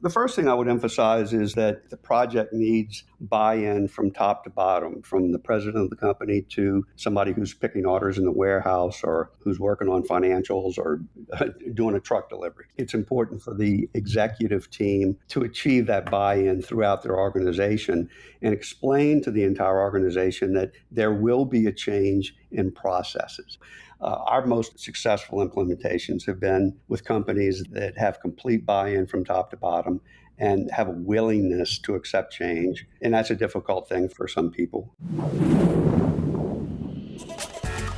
The first thing I would emphasize is that the project needs buy-in from top to bottom, from the president of the company to somebody who's picking orders in the warehouse or who's working on financials or doing a truck delivery. It's important for the executive team to achieve that buy-in throughout their organization and explain to the entire organization that there will be a change in processes. Our most successful implementations have been with companies that have complete buy-in from top to bottom and have a willingness to accept change. And that's a difficult thing for some people.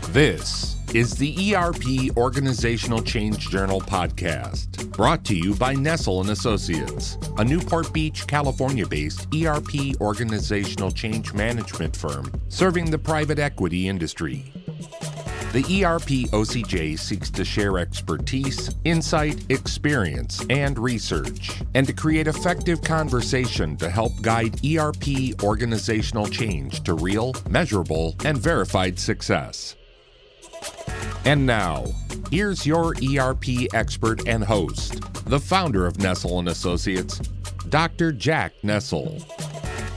This is the ERP Organizational Change Journal podcast, brought to you by Nestle & Associates, a Newport Beach, California-based ERP organizational change management firm serving the private equity industry. The ERP OCJ seeks to share expertise, insight, experience, and research, and to create effective conversation to help guide ERP organizational change to real, measurable, and verified success. And now, here's your ERP expert and host, the founder of Nestle & Associates, Dr. Jack Nestle.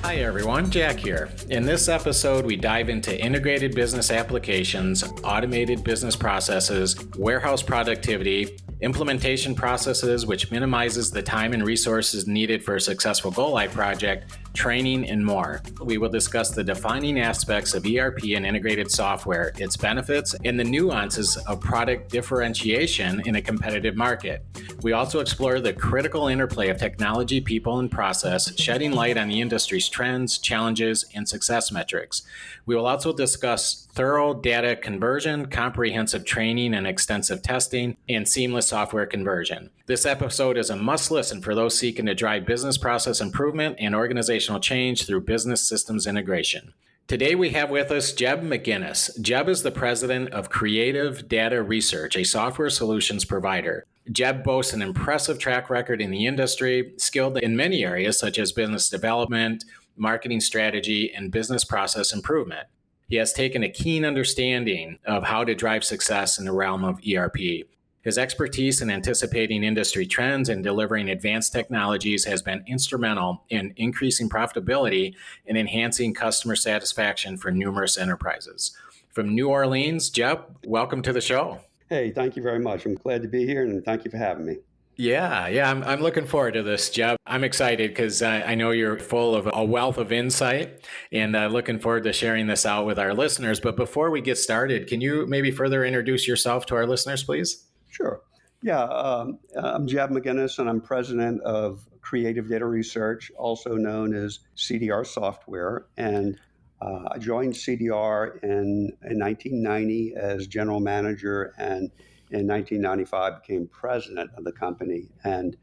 Hi everyone, Jack here. In this episode, we dive into integrated business applications, automated business processes, warehouse productivity, implementation processes, which minimizes the time and resources needed for a successful go-live project, training, and more. We will discuss the defining aspects of ERP and integrated software, its benefits, and the nuances of product differentiation in a competitive market. We also explore the critical interplay of technology, people, and process, shedding light on the industry's trends, challenges, and success metrics. We will also discuss thorough data conversion, comprehensive training and extensive testing, and seamless software conversion. This episode is a must listen for those seeking to drive business process improvement and organizational change through business systems integration. Today we have with us Jebb Maginnis. Jebb is the president of Creative Data Research, a software solutions provider. Jebb boasts an impressive track record in the industry, skilled in many areas such as business development, marketing strategy, and business process improvement. He has taken a keen understanding of how to drive success in the realm of ERP. His expertise in anticipating industry trends and delivering advanced technologies has been instrumental in increasing profitability and enhancing customer satisfaction for numerous enterprises. From New Orleans, Jebb, welcome to the show. Hey, thank you very much. I'm glad to be here, and thank you for having me. Yeah, I'm looking forward to this, Jebb. I'm excited because I know you're full of a wealth of insight, and looking forward to sharing this out with our listeners. But before we get started, can you maybe further introduce yourself to our listeners, please? Sure. Yeah, I'm Jebb Maginnis, and I'm president of Creative Data Research, also known as CDR Software. And I joined CDR in 1990 as general manager, and in 1995 became president of the company. And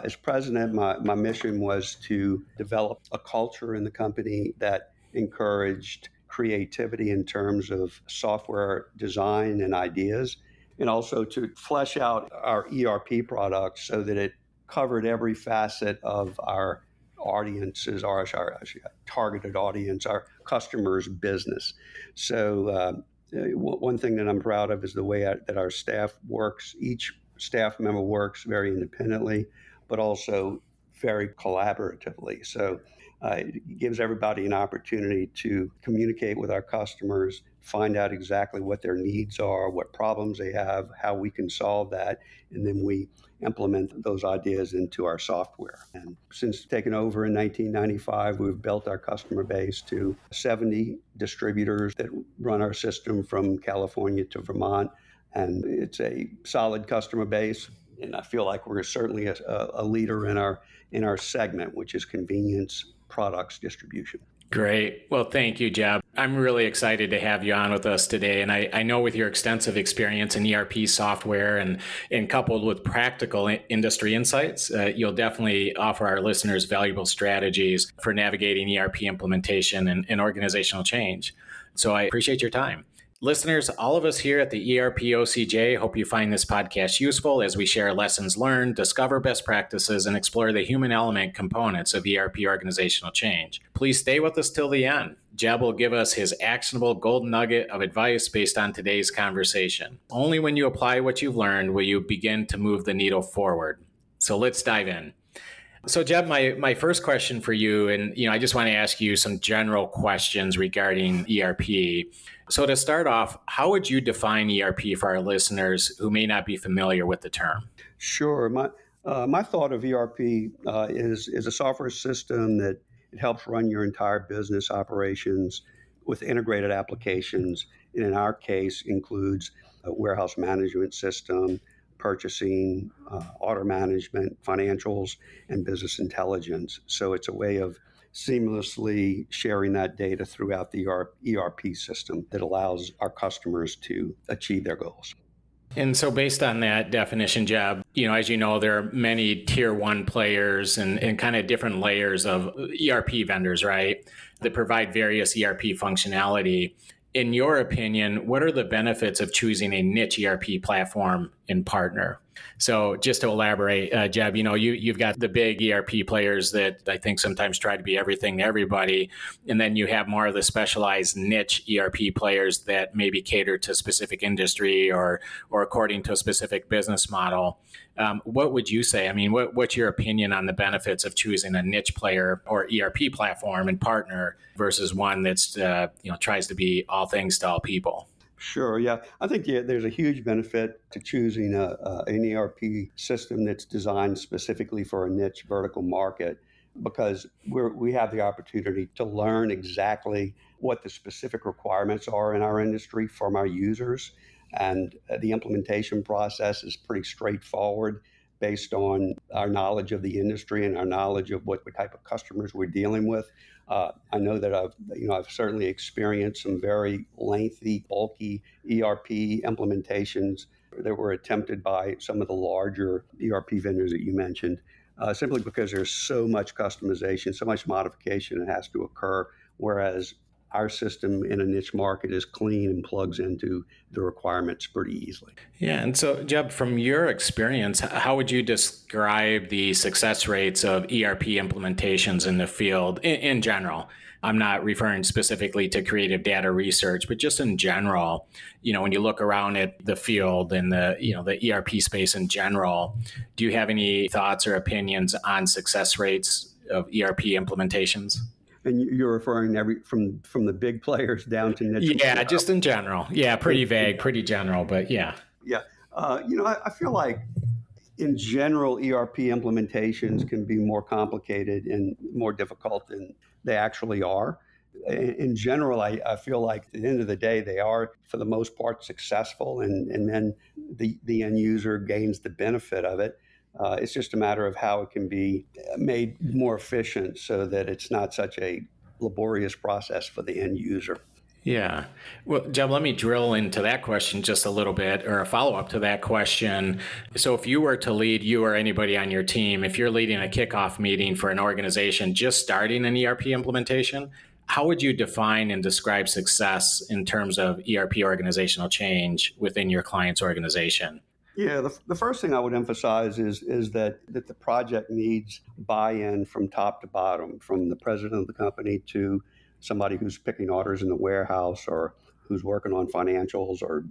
as president, my mission was to develop a culture in the company that encouraged creativity in terms of software design and ideas, and also to flesh out our ERP products so that it covered every facet of our audiences, our targeted audience, our customers' business. So one thing that I'm proud of is the way that our staff works. Each staff member works very independently, but also very collaboratively. So it gives everybody an opportunity to communicate with our customers, find out exactly what their needs are, what problems they have, how we can solve that, and then we implement those ideas into our software. And since taking over in 1995, we've built our customer base to 70 distributors that run our system from California to Vermont. And it's a solid customer base. And I feel like we're certainly a leader in our segment, which is convenience products distribution. Great. Well, thank you, Jebb. I'm really excited to have you on with us today. And I know with your extensive experience in ERP software and coupled with practical industry insights, you'll definitely offer our listeners valuable strategies for navigating ERP implementation and organizational change. So I appreciate your time. Listeners, all of us here at the ERP OCJ hope you find this podcast useful as we share lessons learned, discover best practices, and explore the human element components of ERP organizational change. Please stay with us till the end. Jebb will give us his actionable golden nugget of advice based on today's conversation. Only when you apply what you've learned will you begin to move the needle forward. So let's dive in. So, Jebb, my first question for you, and I just want to ask you some general questions regarding ERP. So, to start off, how would you define ERP for our listeners who may not be familiar with the term? Sure. My thought of ERP is a software system that it helps run your entire business operations with integrated applications. And in our case, includes a warehouse management system, purchasing, order management, financials, and business intelligence. So it's a way of seamlessly sharing that data throughout the ERP system that allows our customers to achieve their goals. And so, based on that definition, Jebb, as you know, there are many tier one players and kind of different layers of ERP vendors, right, that provide various ERP functionality. In your opinion, what are the benefits of choosing a niche ERP platform and partner? So just to elaborate, Jebb, you've got the big ERP players that I think sometimes try to be everything to everybody. And then you have more of the specialized niche ERP players that maybe cater to specific industry or according to a specific business model. What would you say? I mean, what's your opinion on the benefits of choosing a niche player or ERP platform and partner versus one that's, tries to be all things to all people? Sure. Yeah. I think there's a huge benefit to choosing an ERP system that's designed specifically for a niche vertical market because we have the opportunity to learn exactly what the specific requirements are in our industry from our users. And the implementation process is pretty straightforward based on our knowledge of the industry and our knowledge of what type of customers we're dealing with. I know that I've certainly experienced some very lengthy, bulky ERP implementations that were attempted by some of the larger ERP vendors that you mentioned, simply because there's so much customization, so much modification that has to occur, whereas our system in a niche market is clean and plugs into the requirements pretty easily. Yeah. And so, Jebb, from your experience, how would you describe the success rates of ERP implementations in the field in general? I'm not referring specifically to creative data research, but just in general, when you look around at the field and the ERP space in general, do you have any thoughts or opinions on success rates of ERP implementations? And you're referring from the big players down to niche. Yeah, just in general. Yeah, pretty vague, pretty general, but yeah. Yeah. I feel like in general, ERP implementations can be more complicated and more difficult than they actually are. In general, I feel like at the end of the day, they are, for the most part, successful, and then the end user gains the benefit of it. It's just a matter of how it can be made more efficient so that it's not such a laborious process for the end user. Yeah. Well, Jebb, let me drill into that question just a little bit, or a follow-up to that question. So if you were to lead, you or anybody on your team, if you're leading a kickoff meeting for an organization just starting an ERP implementation, how would you define and describe success in terms of ERP organizational change within your client's organization? Yeah, the first thing I would emphasize is that the project needs buy-in from top to bottom, from the president of the company to somebody who's picking orders in the warehouse or who's working on financials or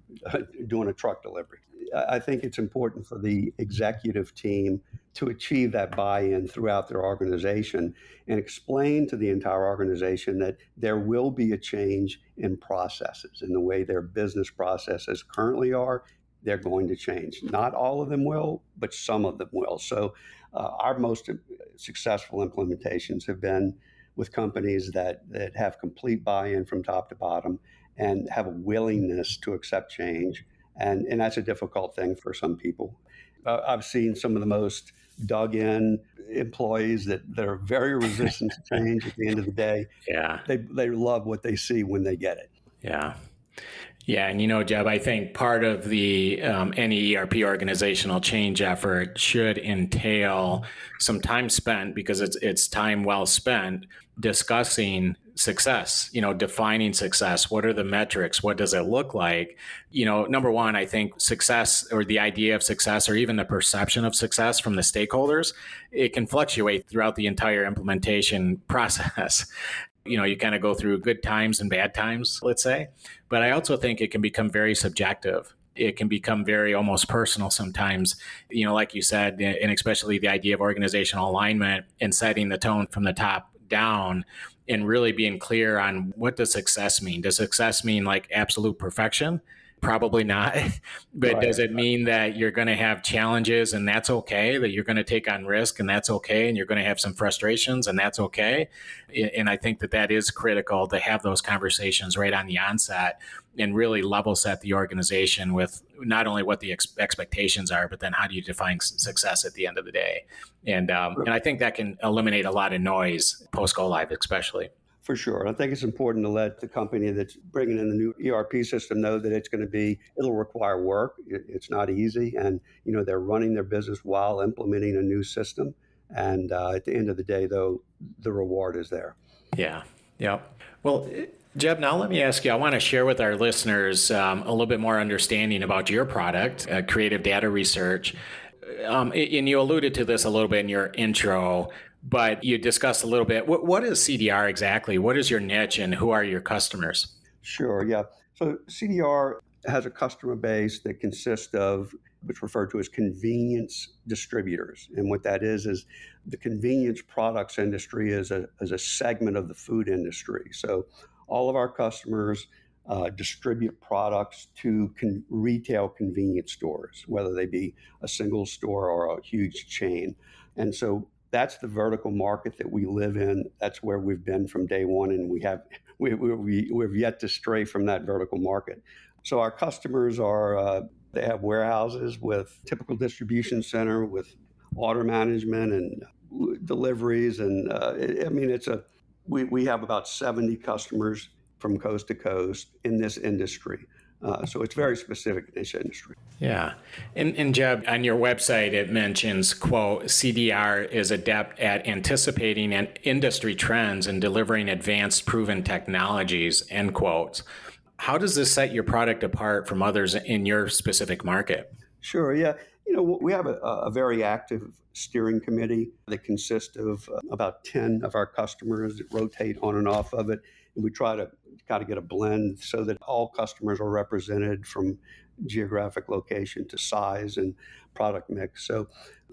doing a truck delivery. I think it's important for the executive team to achieve that buy-in throughout their organization and explain to the entire organization that there will be a change in processes, in the way their business processes currently are. They're going to change. Not all of them will, but some of them will. So our most successful implementations have been with companies that have complete buy-in from top to bottom and have a willingness to accept change. And that's a difficult thing for some people. I've seen some of the most dug-in employees that are very resistant to change at the end of the day. Yeah. They love what they see when they get it. Yeah. Yeah, and Jebb, I think part of the any ERP organizational change effort should entail some time spent, because it's time well spent, discussing success, defining success. What are the metrics? What does it look like? Number one, I think success, or the idea of success, or even the perception of success from the stakeholders, it can fluctuate throughout the entire implementation process. You kind of go through good times and bad times, let's say. But I also think it can become very subjective. it can become very almost personal sometimes, like you said, and especially the idea of organizational alignment and setting the tone from the top down and really being clear on what does success mean? Does success mean like absolute perfection? Probably not. But Right. does it mean that you're going to have challenges and that's okay, that you're going to take on risk and that's okay, and you're going to have some frustrations and that's okay? And I think that is critical to have those conversations right on the onset and really level set the organization with not only what the expectations are, but then how do you define success at the end of the day? And I think that can eliminate a lot of noise post go live, especially. For sure. I think it's important to let the company that's bringing in the new ERP system know that it'll require work. It's not easy. And, they're running their business while implementing a new system. And at the end of the day, though, the reward is there. Yeah. Yeah. Well, Jebb, now let me ask you, I want to share with our listeners a little bit more understanding about your product, Creative Data Research. And you alluded to this a little bit in your intro, but you discussed a little bit. What is CDR exactly? What is your niche and who are your customers? Sure, yeah. So CDR has a customer base that consists of what's referred to as convenience distributors. And what that is the convenience products industry is a segment of the food industry. So all of our customers distribute products to retail convenience stores, whether they be a single store or a huge chain. And so that's the vertical market that we live in. That's where we've been from day one, and we've yet to stray from that vertical market. So our customers they have warehouses with typical distribution center with order management and deliveries, and we have about 70 customers from coast to coast in this industry. So it's very specific in this industry. Yeah. And Jebb, on your website, it mentions, quote, CDR is adept at anticipating industry trends and delivering advanced proven technologies, end quote. How does this set your product apart from others in your specific market? Sure, yeah. We have a very active steering committee that consists of about 10 of our customers that rotate on and off of it. And we try to kind of get a blend so that all customers are represented from geographic location to size and product mix. So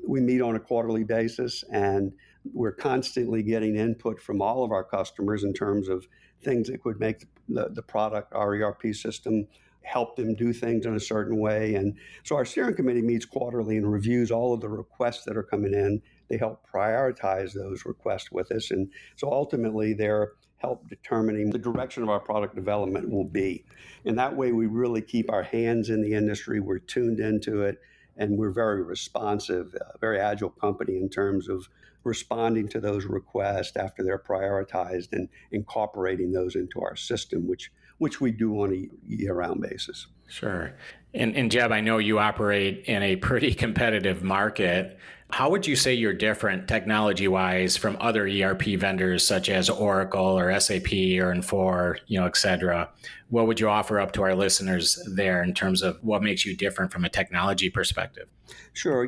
we meet on a quarterly basis, and we're constantly getting input from all of our customers in terms of things that could make the product, our ERP system, help them do things in a certain way. And so our steering committee meets quarterly and reviews all of the requests that are coming in. They help prioritize those requests with us. And so ultimately they're help determining the direction of our product development will be. And that way we really keep our hands in the industry. We're tuned into it, and we're very responsive, very agile company in terms of responding to those requests after they're prioritized and incorporating those into our system, which we do on a year-round basis. Sure. And Jebb, I know you operate in a pretty competitive market. How would you say you're different technology-wise from other ERP vendors such as Oracle or SAP or Infor, et cetera? What would you offer up to our listeners there in terms of what makes you different from a technology perspective? Sure.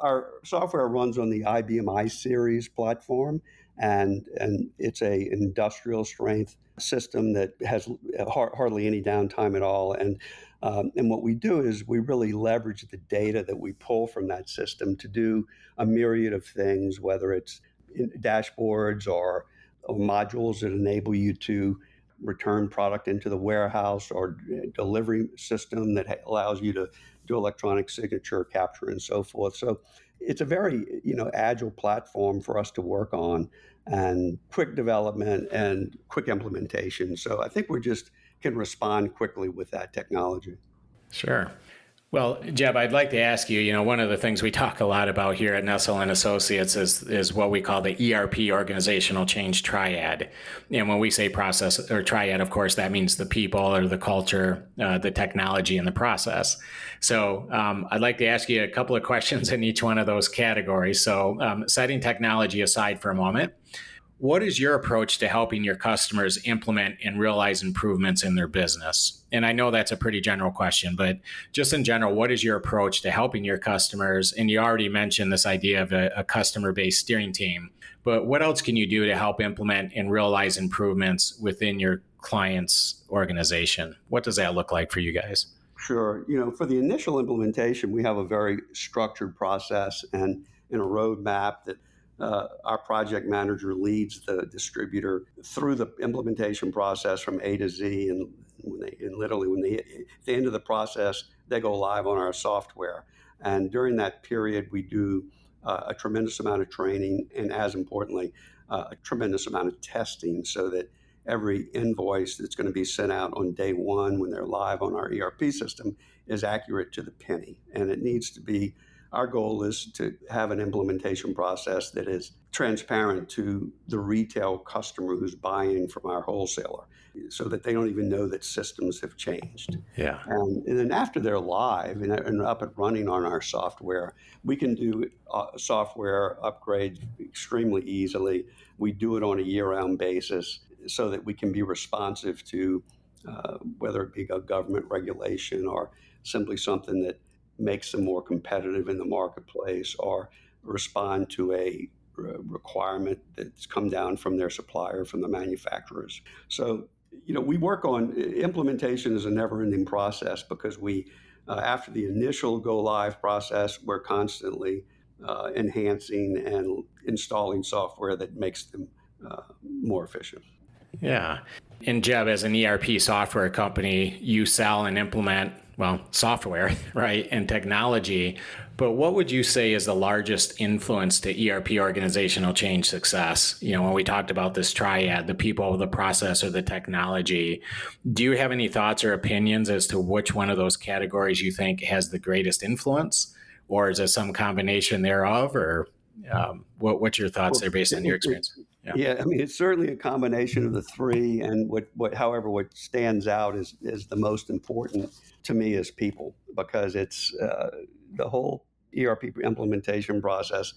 Our software runs on the IBM iSeries platform, and it's a industrial strength system that has hardly any downtime at all. And what we do is we really leverage the data that we pull from that system to do a myriad of things, whether it's dashboards or modules that enable you to return product into the warehouse, or delivery system that allows you to do electronic signature capture and so forth. So it's a very agile platform for us to work on, and quick development and quick implementation. So I think we just can respond quickly with that technology. Sure. Well, Jebb, I'd like to ask you, one of the things we talk a lot about here at Nestle and Associates is what we call the ERP organizational change triad. And when we say process or triad, of course, that means the people or the culture, the technology, and the process. So I'd like to ask you a couple of questions in each one of those categories. So setting technology aside for a moment, what is your approach to helping your customers implement and realize improvements in their business? And I know that's a pretty general question, but just in general, what is your approach to helping your customers? And you already mentioned this idea of a customer-based steering team, but what else can you do to help implement and realize improvements within your client's organization? What does that look like for you guys? Sure. For the initial implementation, we have a very structured process and a roadmap that our project manager leads the distributor through the implementation process from A to Z. And literally, at the end of the process, they go live on our software. And during that period, we do a tremendous amount of training and, as importantly, a tremendous amount of testing so that every invoice that's going to be sent out on day one when they're live on our ERP system is accurate to the penny. And it needs to be, our goal is to have an implementation process that is transparent to the retail customer who's buying from our wholesaler so that they don't even know that systems have changed. Yeah. And then after they're live and up and running on our software, we can do software upgrades extremely easily. We do it on a year-round basis so that we can be responsive to whether it be a government regulation or simply something that makes them more competitive in the marketplace or respond to a requirement that's come down from their supplier, from the manufacturers. So, we work on implementation is a never-ending process because we, after the initial go-live process, we're constantly enhancing and installing software that makes them more efficient. Yeah. And Jebb, as an ERP software company, you sell and implement, software, right, and technology. But what would you say is the largest influence to ERP organizational change success? When we talked about this triad, the people, the process, or the technology, do you have any thoughts or opinions as to which one of those categories you think has the greatest influence? Or is it some combination thereof? Or what's your thoughts there based on your experience? Yeah, I mean, it's certainly a combination of the three, and however, what stands out is the most important to me is people, because it's the whole ERP implementation process,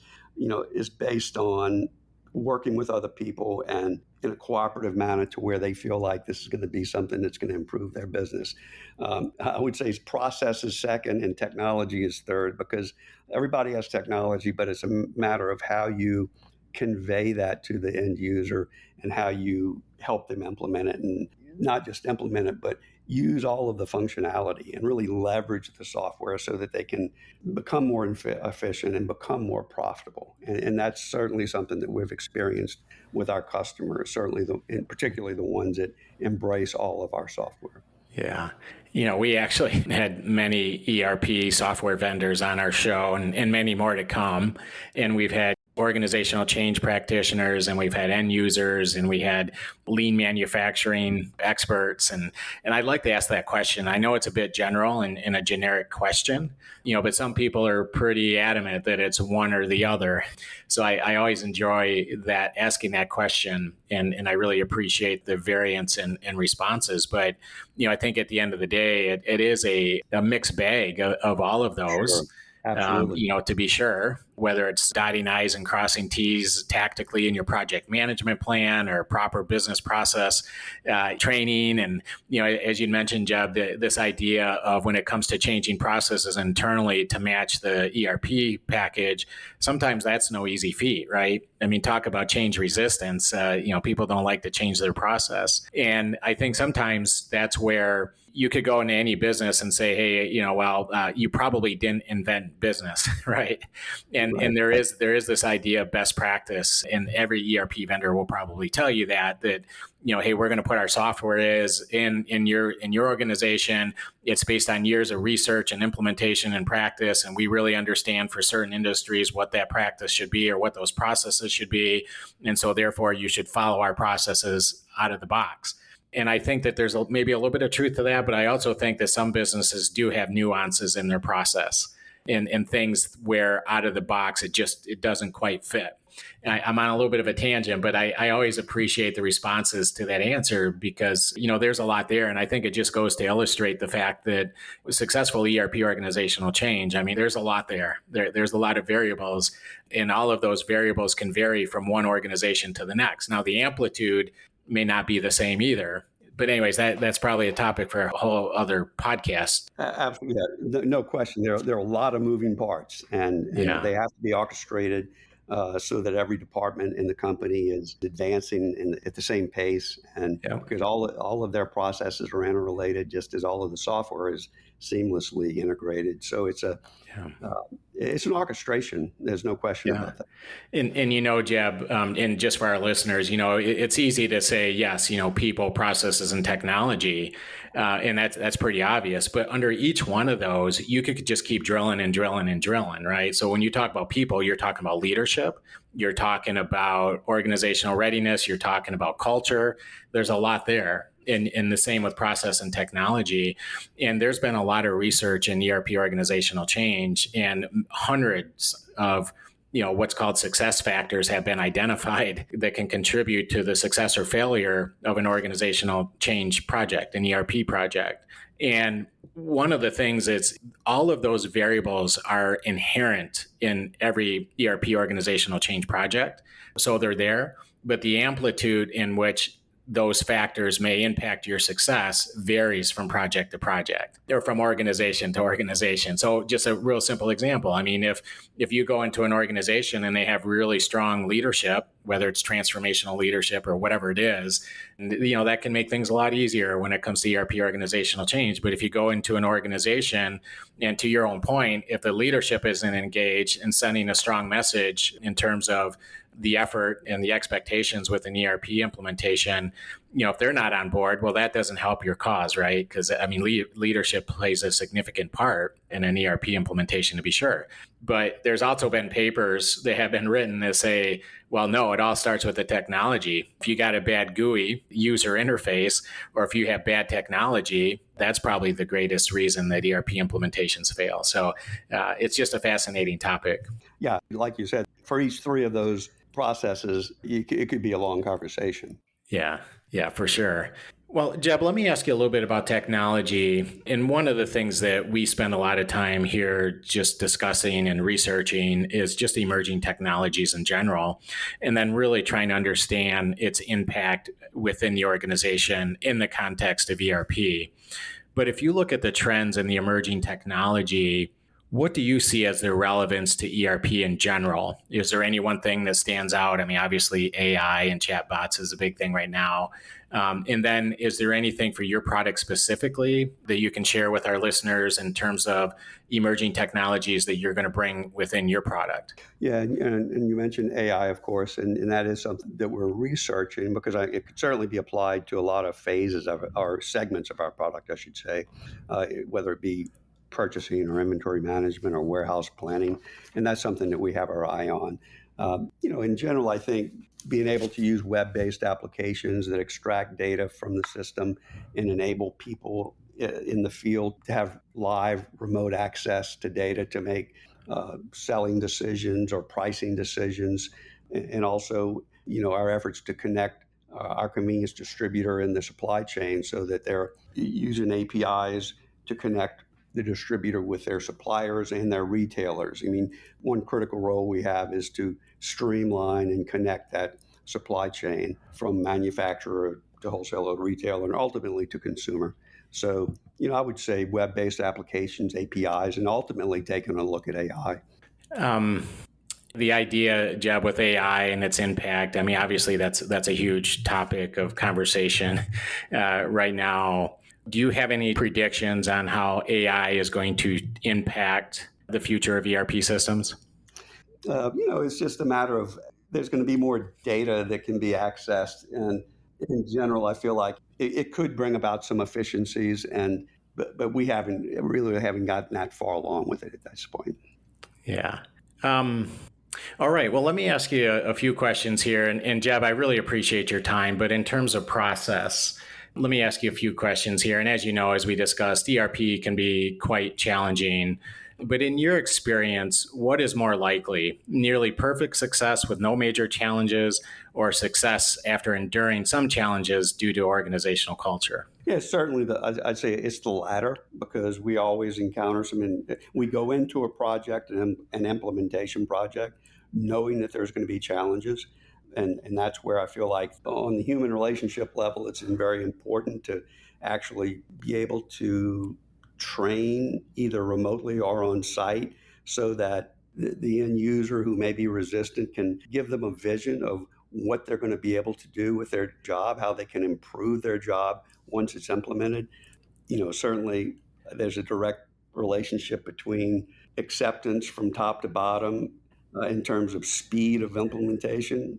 is based on working with other people and in a cooperative manner to where they feel like this is going to be something that's going to improve their business. I would say process is second and technology is third, because everybody has technology, but it's a matter of how you convey that to the end user and how you help them implement it, and not just implement it, but use all of the functionality and really leverage the software so that they can become more efficient and become more profitable. And that's certainly something that we've experienced with our customers, certainly and particularly the ones that embrace all of our software. Yeah. We actually had many ERP software vendors on our show and many more to come. And we've had organizational change practitioners, and we've had end users, and we had lean manufacturing experts. And I'd like to ask that question. I know it's a bit general and a generic question, but some people are pretty adamant that it's one or the other. So I always enjoy asking that question, and I really appreciate the variance in responses. But, I think at the end of the day, it is a mixed bag of all of those. Sure. Absolutely. To be sure, whether it's dotting I's and crossing T's tactically in your project management plan or proper business process training. And, as you mentioned, Jebb, this idea of when it comes to changing processes internally to match the ERP package, sometimes that's no easy feat, right? I mean, talk about change resistance. People don't like to change their process. And I think sometimes that's where you could go into any business and say, hey, you probably didn't invent business, right? And there is this idea of best practice, and every ERP vendor will probably tell you that hey, we're going to put our software in your organization. It's based on years of research and implementation and practice, and we really understand for certain industries what that practice should be or what those processes should be, and so therefore you should follow our processes out of the box. And I think that there's maybe a little bit of truth to that, but I also think that some businesses do have nuances in their process and things where out of the box, it doesn't quite fit. And I'm on a little bit of a tangent, but I always appreciate the responses to that answer because, there's a lot there. And I think it just goes to illustrate the fact that successful ERP organizational change, I mean, there's a lot there. There's a lot of variables, and all of those variables can vary from one organization to the next. Now, the amplitude may not be the same either. But anyways, that's probably a topic for a whole other podcast. Absolutely, yeah, no question. There are a lot of moving parts, and they have to be orchestrated so that every department in the company is advancing at the same pace. And Yeah. because all of their processes are interrelated, just as all of the software is seamlessly integrated. So Yeah. it's an orchestration. There's no question Yeah. about that. And Jebb, and just for our listeners, it's easy to say, yes, people, processes, and technology. And that's pretty obvious. But under each one of those, you could just keep drilling and drilling and drilling, right? So when you talk about people, you're talking about leadership, you're talking about organizational readiness, you're talking about culture. There's a lot there. And the same with process and technology. And there's been a lot of research in ERP organizational change, and hundreds of what's called success factors have been identified that can contribute to the success or failure of an organizational change project, an ERP project. And one of the things is all of those variables are inherent in every ERP organizational change project. So they're there, but the amplitude in which those factors may impact your success varies from project to project or from organization to organization. So just a real simple example. I mean, if you go into an organization and they have really strong leadership, whether it's transformational leadership or whatever it is, that can make things a lot easier when it comes to ERP organizational change. But if you go into an organization, and to your own point, if the leadership isn't engaged and sending a strong message in terms of the effort and the expectations with an ERP implementation, if they're not on board, well, that doesn't help your cause, right? Because leadership plays a significant part in an ERP implementation, to be sure. But there's also been papers that have been written that say, well, no, it all starts with the technology. If you got a bad GUI user interface, or if you have bad technology, that's probably the greatest reason that ERP implementations fail. So it's just a fascinating topic. Yeah, like you said, for each three of those processes, it could be a long conversation. Yeah, for sure. Well, Jebb, let me ask you a little bit about technology. And one of the things that we spend a lot of time here just discussing and researching is just emerging technologies in general, and then really trying to understand its impact within the organization in the context of ERP. But if you look at the trends in the emerging technology, what do you see as the relevance to ERP in general? Is there any one thing that stands out? I mean, obviously AI and chatbots is a big thing right now. And then is there anything for your product specifically that you can share with our listeners in terms of emerging technologies that you're going to bring within your product? Yeah, and you mentioned AI, of course, and that is something that we're researching because it could certainly be applied to a lot of phases of our segments of our product, I should say, whether it be purchasing or inventory management or warehouse planning, and that's something that we have our eye on. In general, I think being able to use web-based applications that extract data from the system and enable people in the field to have live remote access to data to make selling decisions or pricing decisions, and also, our efforts to connect our convenience distributor in the supply chain so that they're using APIs to connect the distributor with their suppliers and their retailers. I mean, one critical role we have is to streamline and connect that supply chain from manufacturer to wholesaler, retailer, and ultimately to consumer. So, I would say web-based applications, APIs, and ultimately taking a look at AI. The idea, Jebb, with AI and its impact, I mean, obviously that's a huge topic of conversation right now. Do you have any predictions on how AI is going to impact the future of ERP systems? It's just a matter of there's going to be more data that can be accessed. And in general, I feel like it could bring about some efficiencies, but we haven't gotten that far along with it at this point. Yeah. All right. Well, let me ask you a few questions here. And Jebb, I really appreciate your time. But in terms of process, let me ask you a few questions here. And as you know, as we discussed, ERP can be quite challenging. But in your experience, what is more likely? Nearly perfect success with no major challenges, or success after enduring some challenges due to organizational culture? Yeah, certainly. I'd say it's the latter because we always encounter we go into a project, an implementation project, knowing that there's going to be challenges. And that's where I feel like on the human relationship level, it's very important to actually be able to train either remotely or on site so that the end user who may be resistant can give them a vision of what they're going to be able to do with their job, how they can improve their job once it's implemented. Certainly there's a direct relationship between acceptance from top to bottom in terms of speed of implementation.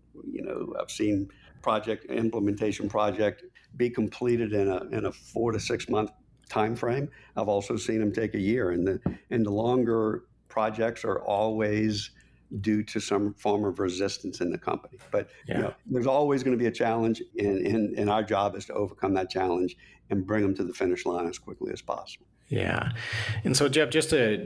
I've seen implementation project be completed in a 4 to 6 month time frame. I've also seen them take a year, and the longer projects are always due to some form of resistance in the company. But Yeah. there's always going to be a challenge, and our job is to overcome that challenge and bring them to the finish line as quickly as possible. Yeah. And so, Jebb, just to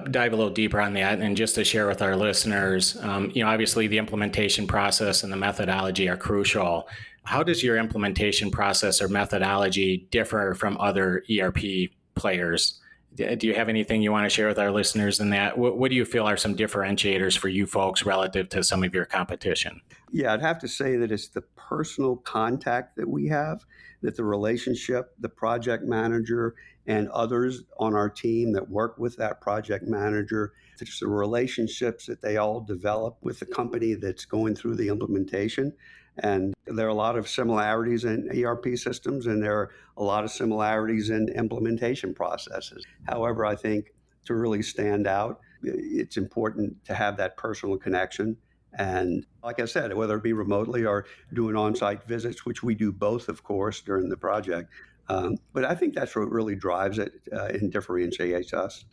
dive a little deeper on that and just to share with our listeners, obviously the implementation process and the methodology are crucial. How does your implementation process or methodology differ from other ERP players? Do you have anything you want to share with our listeners in that? What do you feel are some differentiators for you folks relative to some of your competition? Yeah, I'd have to say that it's the personal contact that we have, that the relationship, the project manager and others on our team that work with that project manager, it's the relationships that they all develop with the company that's going through the implementation. And there are a lot of similarities in ERP systems, and there are a lot of similarities in implementation processes. However, I think to really stand out, it's important to have that personal connection. And like I said, whether it be remotely or doing on-site visits, which we do both, of course, during the project. But I think that's what really drives it and differentiates us.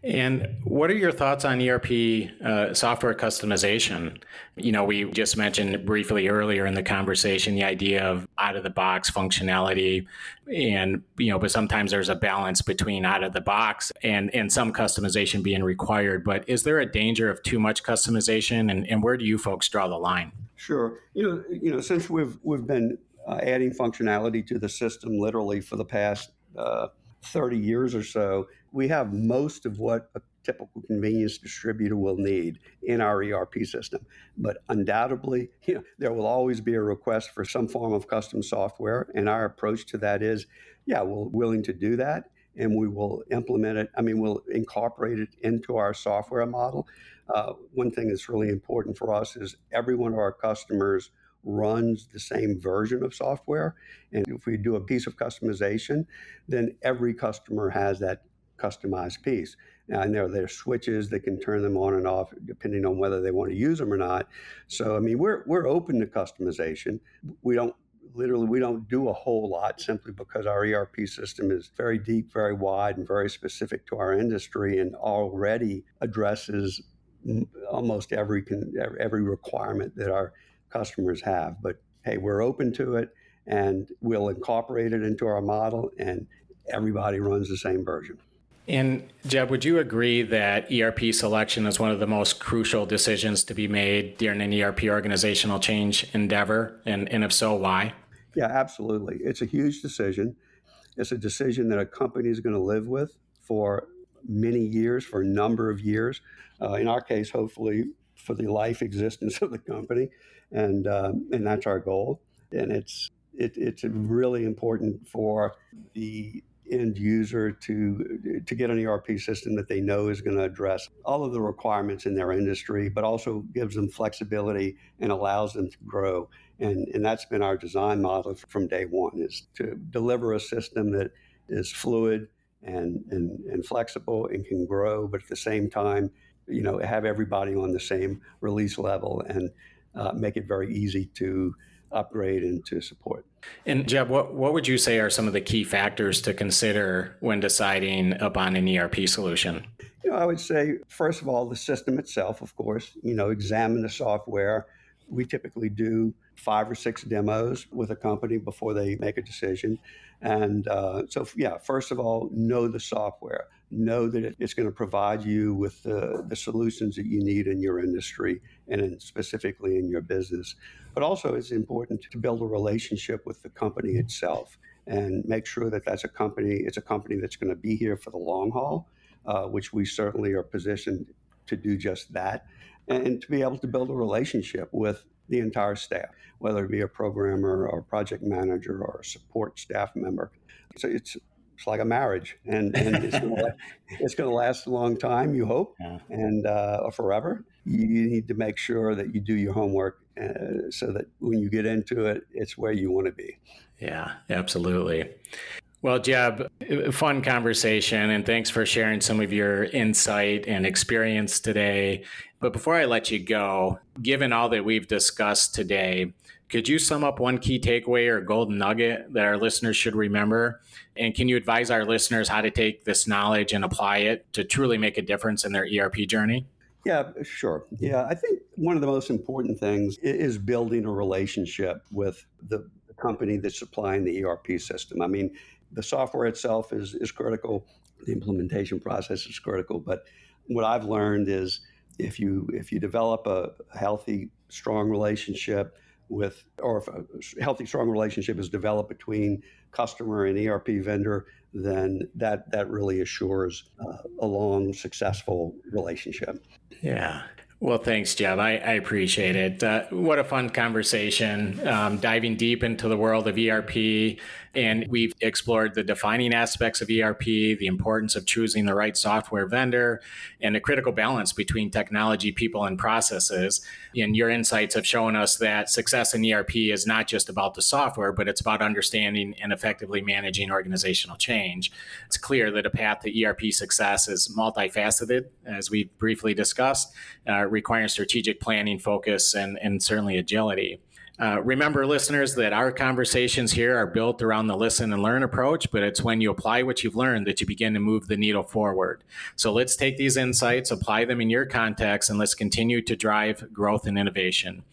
And what are your thoughts on ERP software customization? We just mentioned briefly earlier in the conversation the idea of out-of-the-box functionality, and but sometimes there's a balance between out-of-the-box and some customization being required. But is there a danger of too much customization, and where do you folks draw the line? Sure. Since we've been adding functionality to the system literally for the past 30 years or so, we have most of what a typical convenience distributor will need in our ERP system. But undoubtedly, there will always be a request for some form of custom software. And our approach to that is, we're willing to do that. And we will implement it. We'll incorporate it into our software model. One thing that's really important for us is every one of our customers runs the same version of software. And if we do a piece of customization, then every customer has that customized piece. Now, I know there are switches that can turn them on and off depending on whether they want to use them or not. So, we're open to customization. We don't do a whole lot simply because our ERP system is very deep, very wide, and very specific to our industry, and already addresses almost every requirement that our customers have. But hey, we're open to it, and we'll incorporate it into our model, and everybody runs the same version. And Jebb, would you agree that ERP selection is one of the most crucial decisions to be made during an ERP organizational change endeavor? And if so, why? Yeah, absolutely. It's a huge decision. It's a decision that a company is going to live with for many years, for a number of years. In our case, hopefully for the life existence of the company, and that's our goal. And it's really important for the end user to get an ERP system that they know is going to address all of the requirements in their industry, but also gives them flexibility and allows them to grow. And that's been our design model from day one, is to deliver a system that is fluid and flexible and can grow, but at the same time, have everybody on the same release level and make it very easy to upgrade and to support. And Jebb, what would you say are some of the key factors to consider when deciding upon an ERP solution? I would say, first of all, the system itself, of course, examine the software. We typically do 5 or 6 demos with a company before they make a decision. And first of all, know the software. Know that it's going to provide you with the solutions that you need in your industry and specifically in your business. But also it's important to build a relationship with the company itself and make sure that it's a company that's going to be here for the long haul, which we certainly are positioned to do just that, and to be able to build a relationship with the entire staff, whether it be a programmer or a project manager or a support staff member. So it's it's like a marriage, and it's going to last a long time, you hope, Yeah. and forever. You need to make sure that you do your homework so that when you get into it, it's where you want to be. Yeah, absolutely. Well, Jebb, fun conversation, and thanks for sharing some of your insight and experience today. But before I let you go, given all that we've discussed today, could you sum up one key takeaway or golden nugget that our listeners should remember? And can you advise our listeners how to take this knowledge and apply it to truly make a difference in their ERP journey? Yeah, sure. Yeah, I think one of the most important things is building a relationship with the company that's supplying the ERP system. I mean, the software itself is critical. The implementation process is critical. But what I've learned is if you develop a healthy, strong relationship or if a healthy, strong relationship is developed between customer and ERP vendor, then that really assures a long, successful relationship. Yeah. Well, thanks, Jebb. I appreciate it. What a fun conversation, diving deep into the world of ERP. And we've explored the defining aspects of ERP, the importance of choosing the right software vendor, and the critical balance between technology, people, and processes. And your insights have shown us that success in ERP is not just about the software, but it's about understanding and effectively managing organizational change. It's clear that a path to ERP success is multifaceted, as we briefly discussed, requiring strategic planning, focus, and certainly agility. Remember, listeners, that our conversations here are built around the listen and learn approach, but it's when you apply what you've learned that you begin to move the needle forward. So let's take these insights, apply them in your context, and let's continue to drive growth and innovation.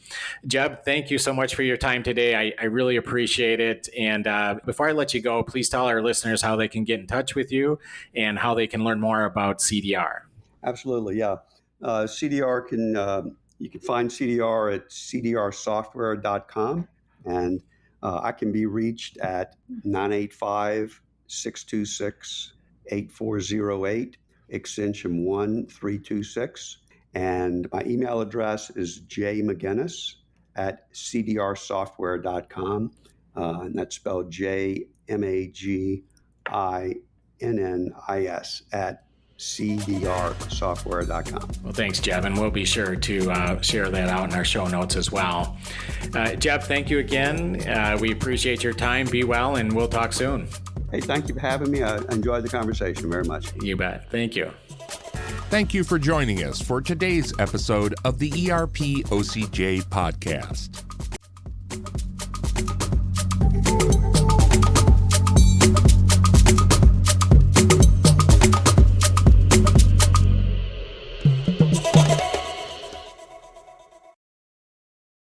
Jebb, thank you so much for your time today. I really appreciate it. And before I let you go, please tell our listeners how they can get in touch with you and how they can learn more about CDR. Absolutely, yeah. CDR you can find CDR at cdrsoftware.com, and I can be reached at 985-626-8408, extension 1326. And my email address is jmaginnis at cdrsoftware.com, and that's spelled JMAGINNIS at cdrsoftware.com. Well, thanks, Jebb, and we'll be sure to share that out in our show notes as well. Jebb, thank you again. We appreciate your time. Be well, and we'll talk soon. Hey, thank you for having me. I enjoyed the conversation very much. You bet. Thank you. Thank you for joining us for today's episode of the ERP OCJ podcast.